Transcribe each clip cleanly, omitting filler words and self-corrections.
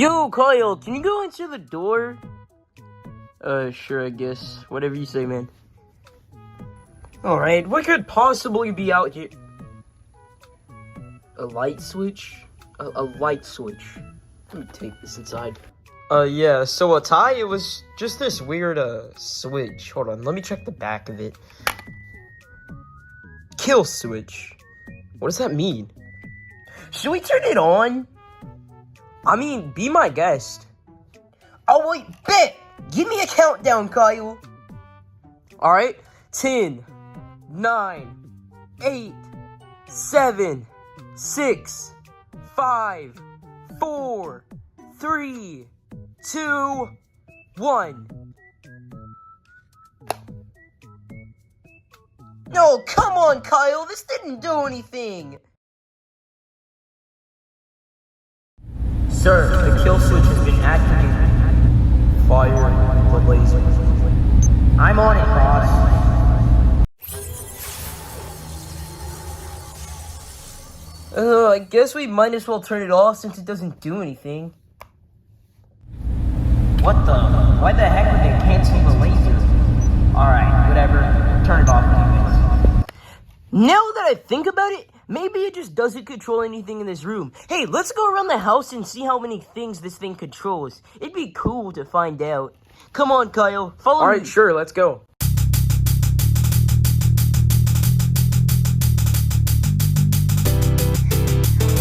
Yo, Kyle, can you go answer the door? Sure, I guess. Whatever you say, man. Alright, what could possibly be out here? A light switch? A light switch. Let me take this inside. Yeah, so Ty, it was just this weird, switch. Hold on, let me check the back of it. Kill switch. What does that mean? Should we turn it on? I mean, be my guest. Oh, wait, bet! Give me a countdown, Kyle. Alright, 10, 9, 8, 7, 6, 5, 4, 3, 2, 1. No, come on, Kyle. This didn't do anything. Sir, the kill switch has been activated. Fire the laser. I'm on it, boss. I guess we might as well turn it off since it doesn't do anything. What the? Why the heck would they cancel the laser? Alright, whatever. Turn it off anyways. Now that I think about it, maybe it just doesn't control anything in this room. Hey, let's go around the house and see how many things this thing controls. It'd be cool to find out. Come on, Kyle. Follow me. Alright, sure, let's go.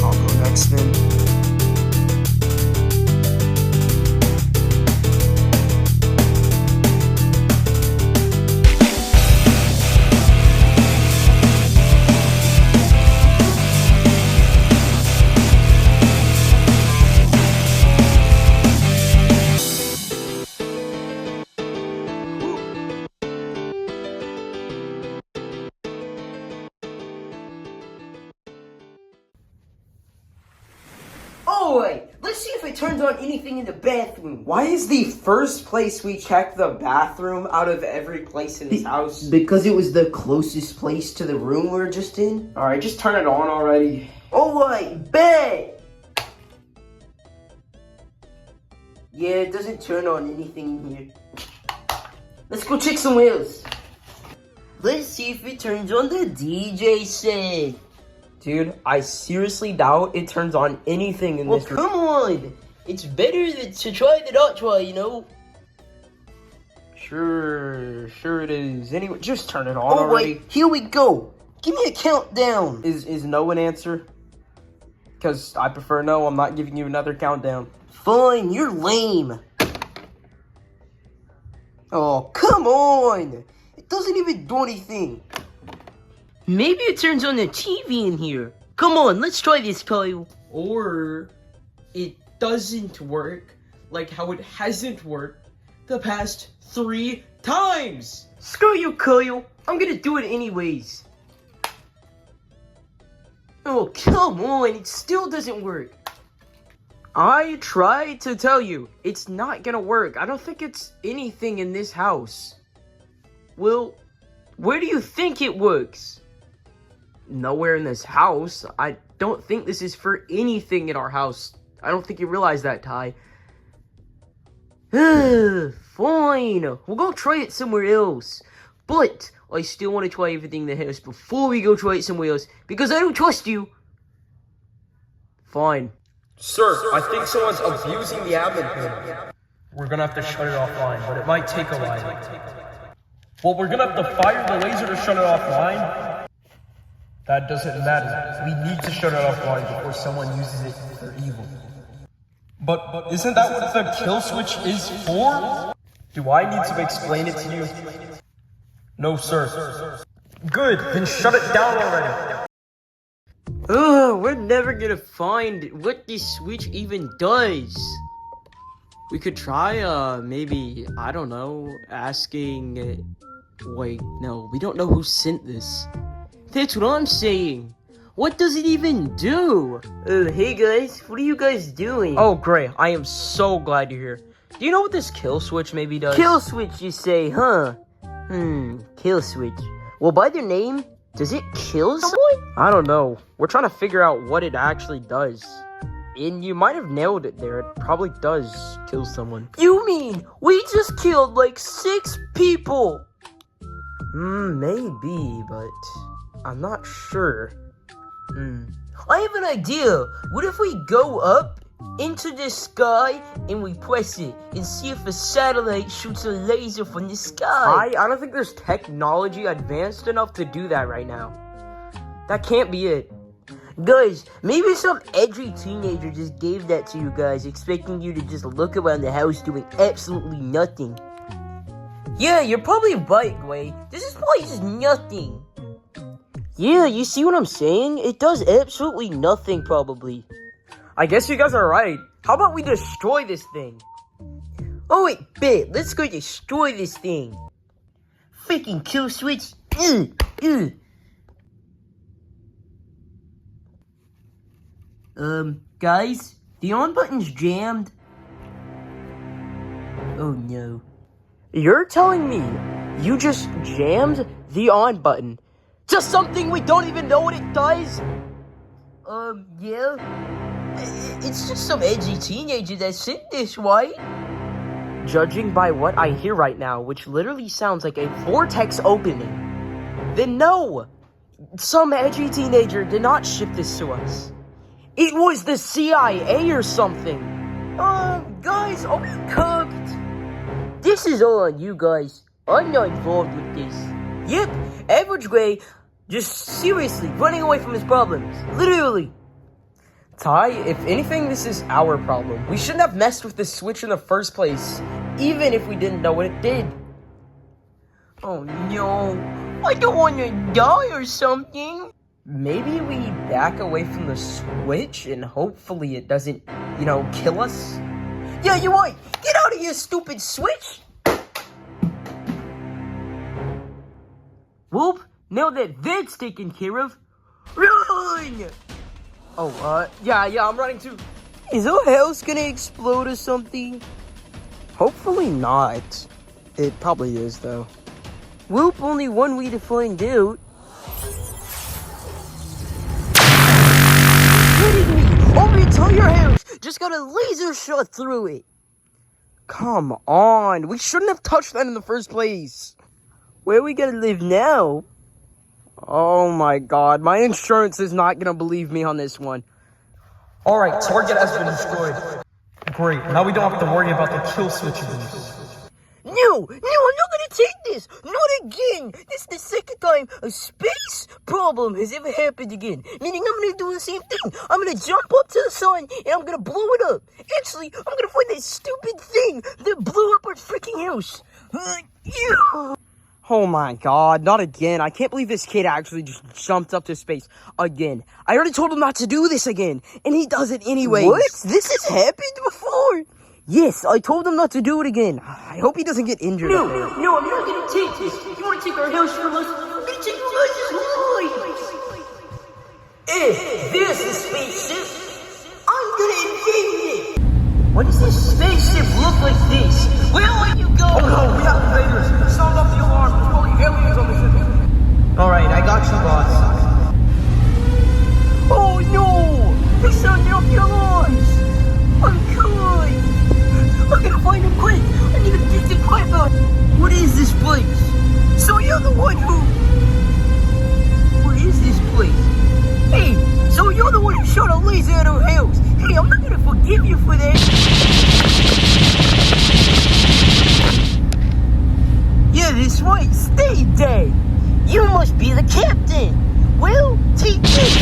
I'll go next then. Oh, wait. Let's see if it turns on anything in the bathroom. Why is the first place we checked the bathroom out of every place in this house? Because it was the closest place to the room we were just in. Alright, just turn it on already. Alright, bet! Yeah, it doesn't turn on anything in here. Let's go check somewhere else. Let's see if it turns on the DJ set. Dude, I seriously doubt it turns on anything in this room. Come on! It's better to try than not try, you know? Sure it is. Anyway, just turn it on already. Wait, here we go. Give me a countdown. Is no an answer? Because I prefer no, I'm not giving you another countdown. Fine, you're lame. Oh, come on! It doesn't even do anything. Maybe it turns on the TV in here. Come on, let's try this, Kyle. Or it doesn't work like how it hasn't worked the past 3 times. Screw you, Kyle. I'm gonna do it anyways. Oh, come on. It still doesn't work. I tried to tell you. It's not gonna work. I don't think it's anything in this house. Well, where do you think it works? Nowhere in this house. I don't think this is for anything in our house. I don't think you realize that, Ty. Fine. We'll go try it somewhere else. But I still want to try everything in the house before we go try it somewhere else. Because I don't trust you. Fine. Sir, I think someone's abusing the admin panel. We're gonna have to shut it offline, but it might take a while. Well, we're gonna have to fire the laser to shut it offline. That doesn't matter. We need to shut it offline before someone uses it for evil. But isn't that what the kill switch is for? Do I need to explain it to you? No, sir. Good, then shut it down already. We're never gonna find what this switch even does. We could try, maybe, I don't know, asking... Wait, no, we don't know who sent this. That's what I'm saying. What does it even do? Hey guys, what are you guys doing? Oh, great. I am so glad you're here. Do you know what this kill switch maybe does? Kill switch, you say, huh? Kill switch. Well, by their name, does it kill someone? I don't know. We're trying to figure out what it actually does. And you might have nailed it there. It probably does kill someone. You mean we just killed like 6 people? Maybe, but I'm not sure. I have an idea. What if we go up into the sky and we press it and see if a satellite shoots a laser from the sky? I don't think there's technology advanced enough to do that right now. That can't be it. Guys, maybe some edgy teenager just gave that to you guys, expecting you to just look around the house doing absolutely nothing. Yeah, you're probably right, Gway. This is probably just nothing. Yeah, you see what I'm saying? It does absolutely nothing, probably. I guess you guys are right. How about we destroy this thing? Oh wait, bet. Let's go destroy this thing. Freaking kill switch. Guys, the on button's jammed. Oh no. You're telling me you just jammed the on button to something we don't even know what it does? Yeah. It's just some edgy teenager that said this, right? Judging by what I hear right now, which literally sounds like a vortex opening, then no! Some edgy teenager did not ship this to us. It was the CIA or something. Guys, I'll be cooked. This is all on you guys. I'm not involved with this. Yep, Average Gray just seriously running away from his problems. Literally. Ty, if anything, this is our problem. We shouldn't have messed with this switch in the first place, even if we didn't know what it did. Oh no, I don't want to die or something. Maybe we back away from the switch and hopefully it doesn't, kill us? Yeah, you're right. Get out of here, stupid switch. Whoop, now that that's taken care of, run! Oh, yeah, I'm running too. Is our house gonna explode or something? Hopefully not. It probably is, though. Whoop, only one way to find out. Kidding me? Our entire house just got a laser shot through it. Come on, we shouldn't have touched that in the first place. Where are we gonna live now? Oh my god, my insurance is not gonna believe me on this one. Alright, target has been destroyed. Great, now we don't have to worry about the kill switch abuse. No, I'm not gonna take this! Not again! This is the second time a space problem has ever happened again. Meaning I'm gonna do the same thing. I'm gonna jump up to the sun and I'm gonna blow it up. Actually, I'm gonna find that stupid thing that blew up our freaking house. Oh my god, not again. I can't believe this kid actually just jumped up to space again. I already told him not to do this again, and he does it anyway. What? This has happened before? Yes, I told him not to do it again. I hope he doesn't get injured. No, I'm not gonna take this. If you wanna take our house from us, I'm gonna take you guys' lives. There's the spaceship. I'm gonna invade it. Why does this spaceship look like this? Where are you going? Oh no, we have invaders. Sound off the alarm. There's probably aliens on the ship. Alright, I got you, boss. Oh no! They sounded off the alarms! I'm good! I'm gonna find him quick! I need to get the pipe out! What is this place? So you're the one who... What is this place? Hey, so you're the one who shot a laser at our house! Hey, I'm not gonna forgive you for that! Yeah, that's right, stay dead! You must be the captain! Well, take this!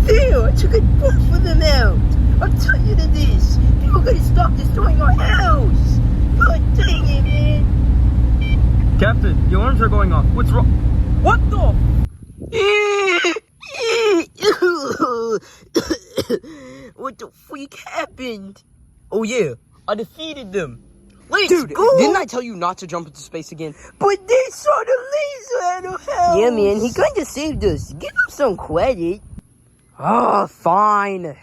There, I took a bunch of them out! I'm tired of this! People gotta stop destroying our house! God dang it, man! Captain, the alarms are going off. What's wrong? What the? What the freak happened? Oh yeah, I defeated them! Let's Dude, go! didn't I tell you not to jump into space again? But they shot a laser at our house! Yeah, man, he kinda saved us. Give him some credit. Ah, fine.